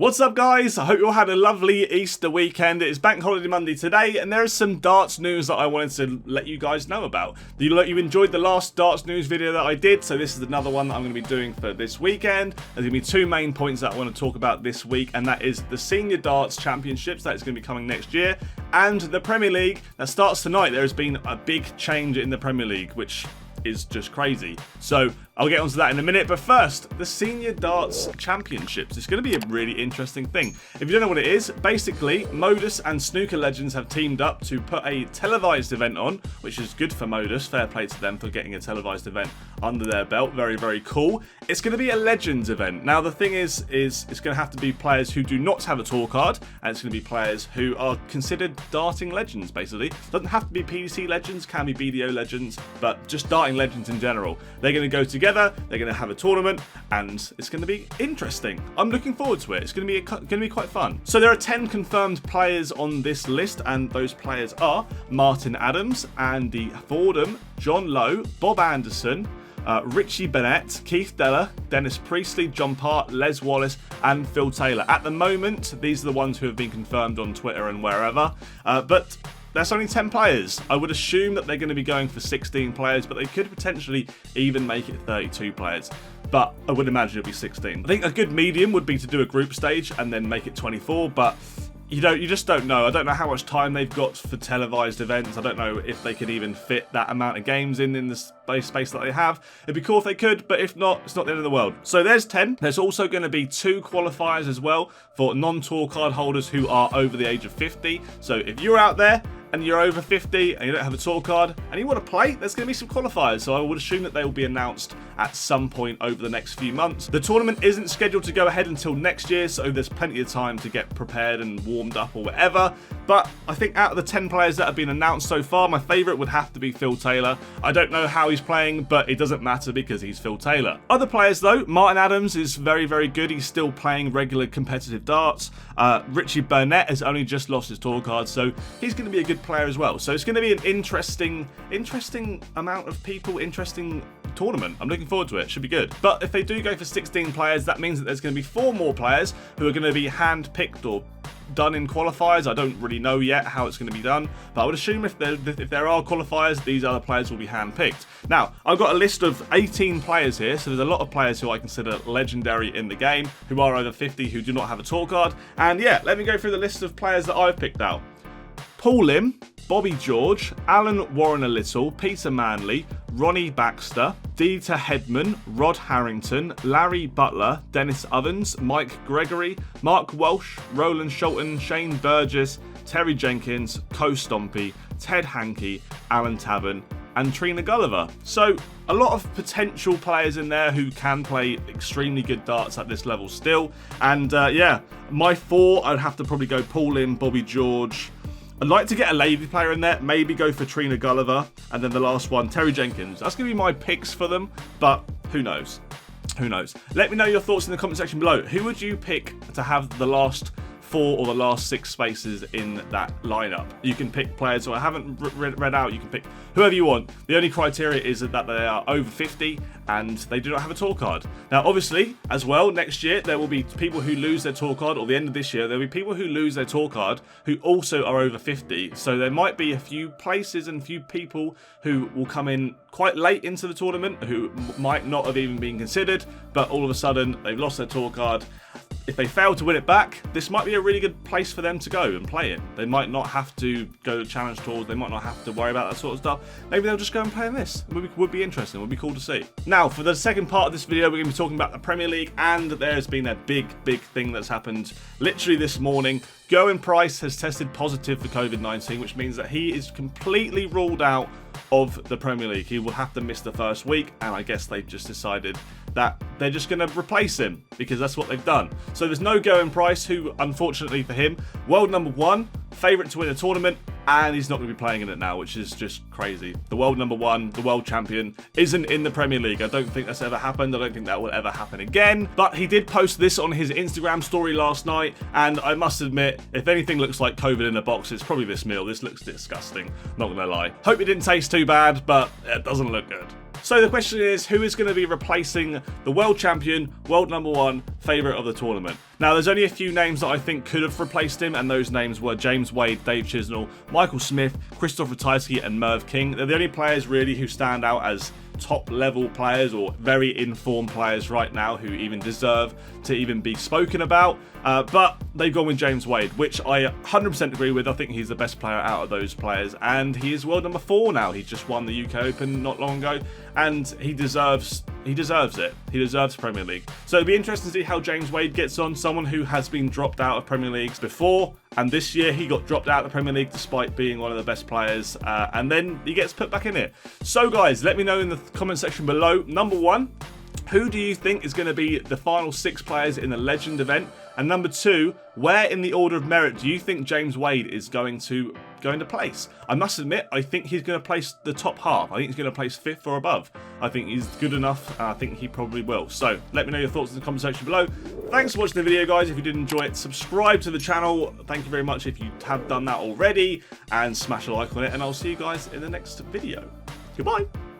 What's up, guys? I hope you all had a lovely Easter weekend. It is Bank Holiday Monday today, and there is some darts news that I wanted to let you guys know about. You enjoyed the last darts news video that I did, so this is another one that I'm going to be doing for this weekend. There's going to be two main points that I want to talk about this week, and that is the Senior Darts Championships that is going to be coming next year, and the Premier League that starts tonight. There has been a big change in the Premier League, which is just crazy. So I'll get onto that in a minute, but first, the Senior Darts Championships. It's going to be a really interesting thing. If you don't know what it is, basically, Modus and Snooker Legends have teamed up to put a televised event on, which is good for Modus. Fair play to them for getting a televised event under their belt. Very, very cool. It's going to be a Legends event. Now, the thing is it's going to have to be players who do not have a tour card, and it's going to be players who are considered darting legends, basically. Doesn't have to be PDC legends, can be BDO legends, but just darting legends in general. They're going to go together, they're going to have a tournament, and it's going to be interesting. I'm looking forward to it. It's going to be quite fun. So there are 10 confirmed players on this list, and those players are Martin Adams, Andy Fordham, John Lowe, Bob Anderson, Richie Bennett, Keith Deller, Dennis Priestley, John Part, Les Wallace, and Phil Taylor. At the moment, these are the ones who have been confirmed on Twitter and wherever, but that's only 10 players. I would assume that they're going to be going for 16 players, but they could potentially even make it 32 players. But I would imagine it'll be 16. I think a good medium would be to do a group stage and then make it 24, but you just don't know. I don't know how much time they've got for televised events. I don't know if they could even fit that amount of games in the space that they have. It'd be cool if they could, but if not, it's not the end of the world. So there's 10. There's also going to be 2 qualifiers as well for non-tour card holders who are over the age of 50. So if you're out there and you're over 50 and you don't have a tour card and you want to play, there's going to be some qualifiers, so I would assume that they will be announced at some point over the next few months. The tournament isn't scheduled to go ahead until next year, so there's plenty of time to get prepared and warmed up or whatever, but I think out of the 10 players that have been announced so far, my favourite would have to be Phil Taylor. I don't know how he's playing, but it doesn't matter because he's Phil Taylor. Other players though, Martin Adams is very, very good. He's still playing regular competitive darts. Richie Burnett has only just lost his tour card, so he's going to be a good player as well. So it's going to be an interesting amount of people, interesting tournament. I'm looking forward to it. Should be good. But if they do go for 16 players, that means that there's going to be 4 more players who are going to be hand-picked or done in qualifiers. I don't really know yet how it's going to be done, but I would assume if there are qualifiers, these other players will be hand-picked. Now, I've got a list of 18 players here, so there's a lot of players who I consider legendary in the game, who are over 50, who do not have a tour card. And yeah, let me go through the list of players that I've picked out. Paul Lim, Bobby George, Alan Warren-a-Little, Peter Manley, Ronnie Baxter, Dieter Hedman, Rod Harrington, Larry Butler, Dennis Ovens, Mike Gregory, Mark Welsh, Roland Shelton, Shane Burgess, Terry Jenkins, Co Stompy, Ted Hankey, Alan Tabern, and Trina Gulliver. So a lot of potential players in there who can play extremely good darts at this level still. And yeah, my 4, I'd have to probably go Paul Lim, Bobby George. I'd like to get a lady player in there, maybe go for Trina Gulliver, and then the last one, Terry Jenkins. That's going to be my picks for them, but who knows? Who knows? Let me know your thoughts in the comment section below. Who would you pick to have the last 4 or the last 6 spaces in that lineup? You can pick players who I haven't read out. You can pick whoever you want. The only criteria is that they are over 50 and they do not have a tour card. Now, obviously, as well, next year there will be people who lose their tour card, or the end of this year, there will be people who lose their tour card who also are over 50. So there might be a few places and few people who will come in quite late into the tournament who might not have even been considered, but all of a sudden they've lost their tour card. If they fail to win it back, this might be a really good place for them to go and play it. They might not have to go to challenge tours. They might not have to worry about that sort of stuff. Maybe they'll just go and play in this. It would be interesting. It would be cool to see. Now, for the second part of this video, we're going to be talking about the Premier League, and there's been a big thing that's happened literally this morning. Gerwyn Price has tested positive for COVID-19, which means that he is completely ruled out of the Premier League. He will have to miss the first week, and I guess they've just decided that they're just going to replace him because that's what they've done. So there's no Gerwyn Price, who, unfortunately for him, world number 1, favourite to win a tournament, and he's not going to be playing in it now, which is just crazy. The world number 1, the world champion, isn't in the Premier League. I don't think that's ever happened. I don't think that will ever happen again. But he did post this on his Instagram story last night, and I must admit, if anything looks like COVID in a box, it's probably this meal. This looks disgusting, not going to lie. Hope it didn't taste too bad, but it doesn't look good. So the question is, who is going to be replacing the world champion, world #1, favourite of the tournament? Now, there's only a few names that I think could have replaced him, and those names were James Wade, Dave Chisnell, Michael Smith, Christoph Ratajski, and Merv King. They're the only players really who stand out as top level players or very informed players right now who even deserve to even be spoken about, but they've gone with James Wade, which I 100% agree with. I think he's the best player out of those players, and he is world #4 now. He just won the UK Open not long ago, and he deserves it. He deserves Premier League. So it'll be interesting to see how James Wade gets on, someone who has been dropped out of Premier Leagues before, and this year he got dropped out of the Premier League despite being one of the best players, and then he gets put back in it. So guys, let me know in the comment section below. Number 1, who do you think is going to be the final 6 players in the Legend event? And number 2, where in the order of merit do you think James Wade is going to place? I must admit, I think he's going to place the top half. I think he's going to place 5th or above. I think he's good enough, and I think he probably will. So let me know your thoughts in the comment section below. Thanks for watching the video, guys. If you did enjoy it, subscribe to the channel. Thank you very much if you have done that already, and smash a like on it, and I'll see you guys in the next video. Goodbye.